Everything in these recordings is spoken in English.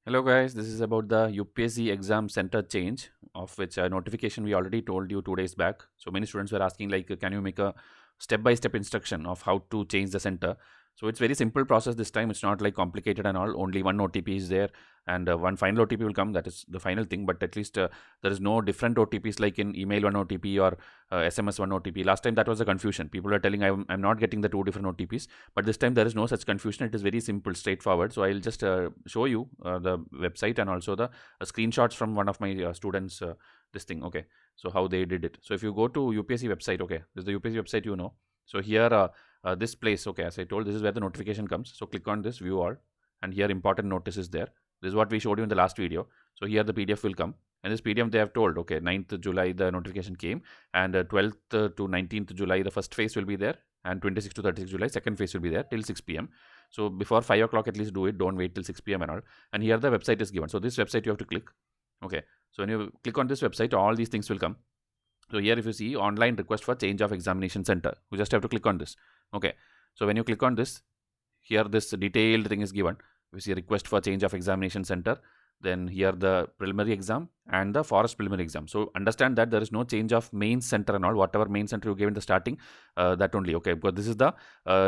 Hello guys, this is about the UPSC exam center change, of which notification we already told you 2 days back. So many students were asking like, can you make a step-by-step instruction of how to change the center? So it's very simple process this time. It's not like complicated and all. Only one OTP is there, and one final OTP will come. That is the final thing. But at least there is no different OTPs like in email one OTP or SMS one OTP. Last time that was a confusion. People are telling I'm not getting the two different OTPs, but this time there is no such confusion. It is very simple, straightforward. So I'll just show you the website and also the screenshots from one of my students. This thing, okay. So how they did it. So if you go to UPSC website, okay, this is the UPSC website, you know. So here, this place, okay, as I told, this is where the notification comes. So click on this, view all, and here important notice is there. This is what we showed you in the last video. So here the PDF will come, and this PDF they have told, okay, 9th July the notification came, and 12th to 19th July the first phase will be there, and 26th to 36th July second phase will be there till 6 p.m. So before 5 o'clock at least do it. Don't wait till 6 p.m. and all. And here the website is given. So this website you have to click. Okay. So when you click on this website, all these things will come. So here if you see online request for change of examination center, you just have to click on this. Okay. So when you click on this, here this detailed thing is given. We see request for change of examination center. Then here the preliminary exam and the forest preliminary exam. So understand that there is no change of main center and all. Whatever main center you gave in the starting, that only, okay. Because this is the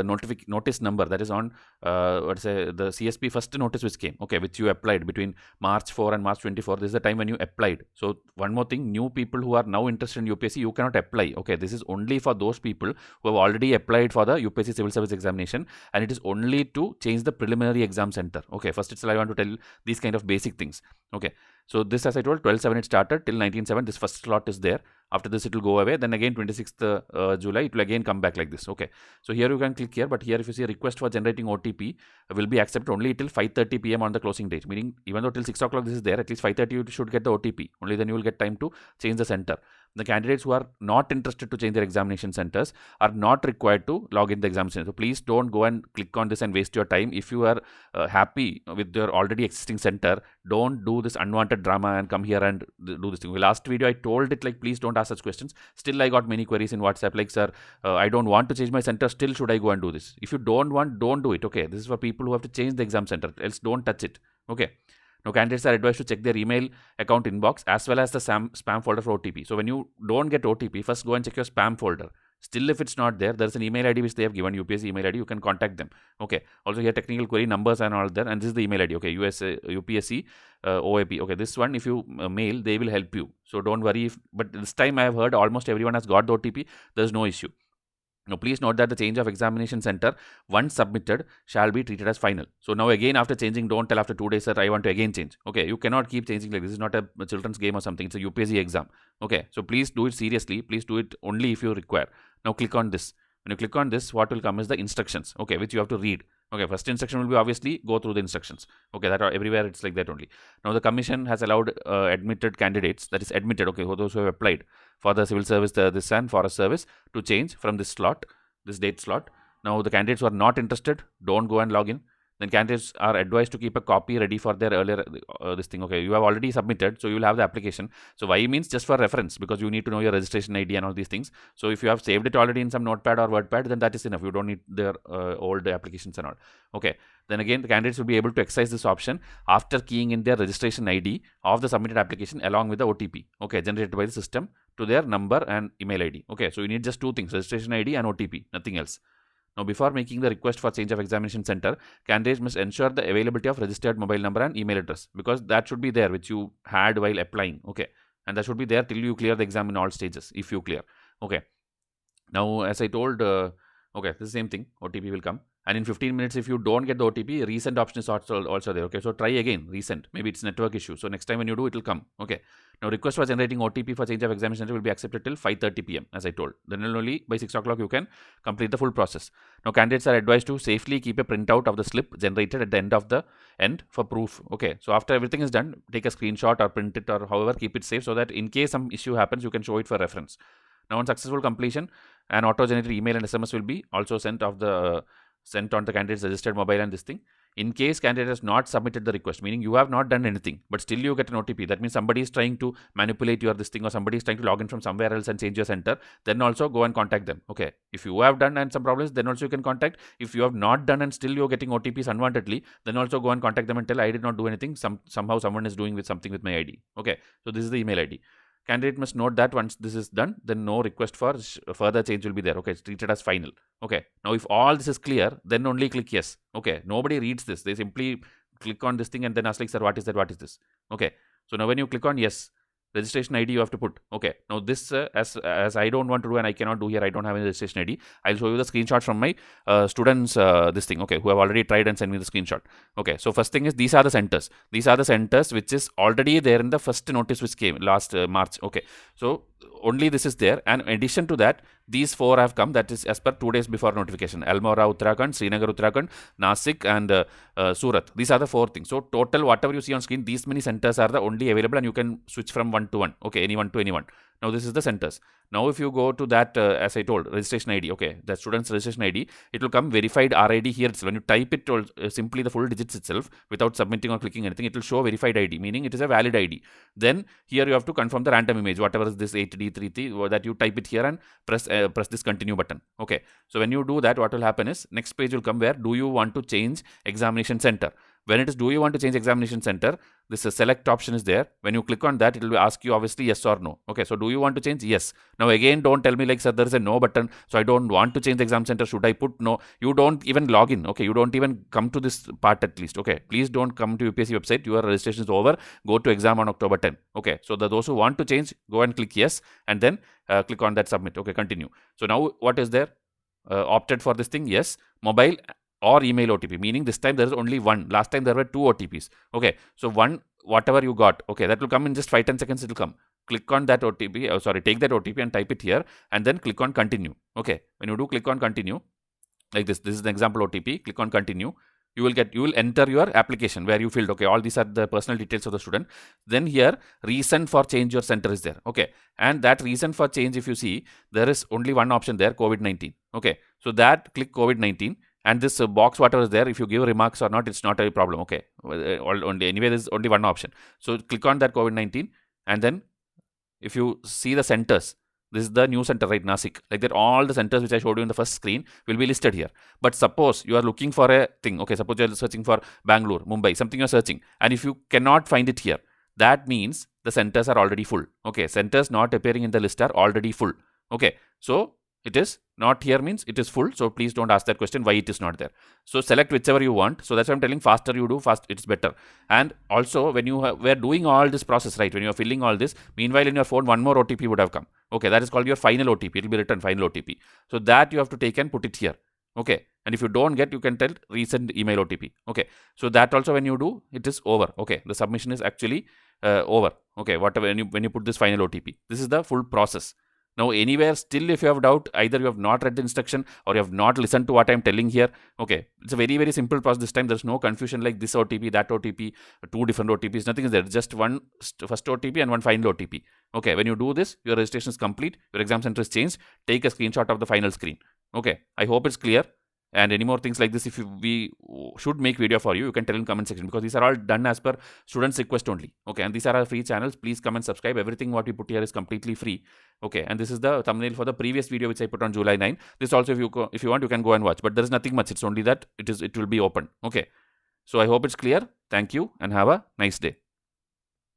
notice number that is on let's say the CSP first notice which came, okay, which you applied between March 4 and March 24. This is the time when you applied. So one more thing, new people who are now interested in UPSC, you cannot apply. Okay, this is only for those people who have already applied for the UPSC civil service examination, and it is only to change the preliminary exam center. Okay, first itself I want to tell these kind of basic things. Okay, so this, as I told, 12/7 it started till 19/7. This first slot is there. After this it will go away. Then again 26th July it will again come back like this. Okay, so here you can click here, but here if you see request for generating OTP will be accepted only till 5:30 p.m. on the closing date. Meaning even though till 6 o'clock this is there, at least 5:30 you should get the OTP. Only then you will get time to change the center. The candidates who are not interested to change their examination centers are not required to log in the examination. So please don't go and click on this and waste your time. If you are happy with your already existing center, don't do this unwanted drama and come here and do this thing. Last video I told it like, please don't ask such questions. Still I got many queries in WhatsApp like, sir, I don't want to change my center, still should I go and do this? If you don't want, don't do it. Okay, this is for people who have to change the exam center, else don't touch it. Okay. Now candidates are advised to check their email account inbox as well as the spam folder for OTP. So when you don't get OTP, first go and check your spam folder. Still, if it's not there, there's an email ID which they have given, UPSC email ID. You can contact them. Okay. Also here technical query numbers and all there, and this is the email ID. Okay, UPSC OAP. Okay, this one if you mail, they will help you. So don't worry. But this time I have heard almost everyone has got the OTP. There's no issue. Now, please note that the change of examination center, once submitted, shall be treated as final. So now again, after changing, don't tell after 2 days, sir, I want to again change. Okay, you cannot keep changing like this. This is not a children's game or something. It's a UPSC exam. Okay, so please do it seriously. Please do it only if you require. Now click on this. When you click on this, what will come is the instructions, okay, which you have to read. Okay, first instruction will be obviously go through the instructions. Okay, that are everywhere it's like that only. Now the commission has allowed admitted candidates, that is admitted, okay, for those who have applied for the civil service, this and forest service, to change from this slot, this date slot. Now the candidates who are not interested, don't go and log in. Then candidates are advised to keep a copy ready for their earlier this thing. Okay, you have already submitted, so you will have the application. So why means just for reference, because you need to know your registration ID and all these things. So if you have saved it already in some notepad or wordpad, then that is enough. You don't need their old applications and all. Okay, then again the candidates will be able to exercise this option after keying in their registration ID of the submitted application along with the OTP, okay, generated by the system, to their number and email ID. Okay, so you need just two things, registration ID and OTP, nothing else. Now, before making the request for change of examination center, candidates must ensure the availability of registered mobile number and email address, because that should be there which you had while applying. Okay, and that should be there till you clear the exam in all stages, if you clear. Okay, now as I told, okay, the same thing, OTP will come. And in 15 minutes, if you don't get the OTP, resend option is also there. Okay, so try again, resend. Maybe it's network issue. So next time when you do, it will come. Okay. Now request for generating OTP for change of examination center will be accepted till 5:30 p.m. as I told. Then only by 6 o'clock you can complete the full process. Now candidates are advised to safely keep a printout of the slip generated at the end for proof. Okay. So after everything is done, take a screenshot or print it or however, keep it safe so that in case some issue happens, you can show it for reference. Now on successful completion, an auto-generated email and SMS will be also sent on the candidate's registered mobile and this thing. In case candidate has not submitted the request, meaning you have not done anything, but still you get an OTP, that means somebody is trying to manipulate your this thing, or somebody is trying to log in from somewhere else and change your center, then also go and contact them. Okay, if you have done and some problems, then also you can contact. If you have not done and still you're getting OTPs unwantedly, then also go and contact them and tell I did not do anything, somehow someone is doing with something with my ID. Okay, so this is the email ID. Candidate must note that once this is done, then no request for further change will be there. Okay, it's treated as final. Okay, now if all this is clear, then only click yes. Okay, nobody reads this. They simply click on this thing and then ask like, sir, what is that? What is this? Okay, so now when you click on yes, registration ID you have to put. Okay, now this as I don't want to do and I cannot do here, I don't have any registration ID. I'll show you the screenshot from my students this thing, okay, who have already tried and sent me the screenshot. Okay, so first thing is these are the centers. These are the centers which is already there in the first notice which came last March. Okay, so only this is there, and in addition to that, these 4 have come, that is as per 2 days before notification. Almora Uttarakhand, Srinagar Uttarakhand, Nasik and Surat. These are the 4 things. So total whatever you see on screen, these many centers are the only available, and you can switch from one to one. Okay, anyone to anyone. Now this is the centers. Now if you go to that, as I told, registration ID, okay, the student's registration ID, it will come verified RID here. So when you type it simply the full digits itself without submitting or clicking anything, it will show verified ID, meaning it is a valid ID. Then here you have to confirm the random image, whatever is this 8D33, that you type it here and press this continue button. Okay, so when you do that, what will happen is next page will come where do you want to change examination center. When it is do you want to change examination center, this select option is there. When you click on that, it will ask you obviously yes or no. Okay, so do you want to change? Yes. Now again, don't tell me like, sir, there is a no button, so I don't want to change the exam center. Should I put no? You don't even log in. Okay, you don't even come to this part at least. Okay, please don't come to UPSC website. Your registration is over. Go to exam on October 10. Okay, so those who want to change, go and click yes, and then click on that submit. Okay, continue. So now what is there? Opted for this thing, yes. Mobile or email OTP, meaning this time there is only one. Last time there were 2 OTPs. Okay, so one, whatever you got, okay, that will come in just 5-10 seconds. It will come. Click on that OTP, take that OTP and type it here, and then click on continue. Okay, when you do click on continue, like this is an example OTP. Click on continue. You will enter your application where you filled. Okay, all these are the personal details of the student. Then here reason for change your center is there. Okay, and that reason for change, if you see, there is only one option there, COVID-19. Okay, so that click COVID-19. And this box, whatever is there, if you give remarks or not, it's not a problem. Okay, anyway, there's only one option. So click on that COVID-19, and then if you see the centers, this is the new center, right? Nasik. Like that, all the centers which I showed you in the first screen will be listed here. But suppose you are looking for a thing. Okay, suppose you are searching for Bangalore, Mumbai, something you are searching, and if you cannot find it here, that means the centers are already full. Okay, centers not appearing in the list are already full. Okay, so it is not here means it is full. So please don't ask that question why it is not there. So select whichever you want. So that's why I'm telling, faster you do, fast it's better. And also when you were doing all this process, right, when you are filling all this, meanwhile in your phone one more OTP would have come. Okay, that is called your final OTP. It will be written final OTP. So that you have to take and put it here. Okay, and if you don't get, you can tell resend email OTP. Okay, so that also when you do, it is over. Okay, the submission is actually over. Okay, whatever when you put this final OTP, this is the full process. Now anywhere still if you have doubt, either you have not read the instruction or you have not listened to what I am telling here. Okay, it's a very simple process this time. There's no confusion like this OTP, that OTP, 2 different OTPs, nothing is there. Just one first OTP and one final OTP. Okay, when you do this, your registration is complete, your exam center is changed. Take a screenshot of the final screen. Okay, I hope it's clear. And any more things like this, if we should make video for you, you can tell in comment section, because these are all done as per students' request only. Okay, and these are our free channels. Please come and subscribe. Everything what we put here is completely free. Okay, and this is the thumbnail for the previous video which I put on July 9. This also, if you want, you can go and watch. But there is nothing much. It's only that it will be open. Okay, so I hope it's clear. Thank you and have a nice day.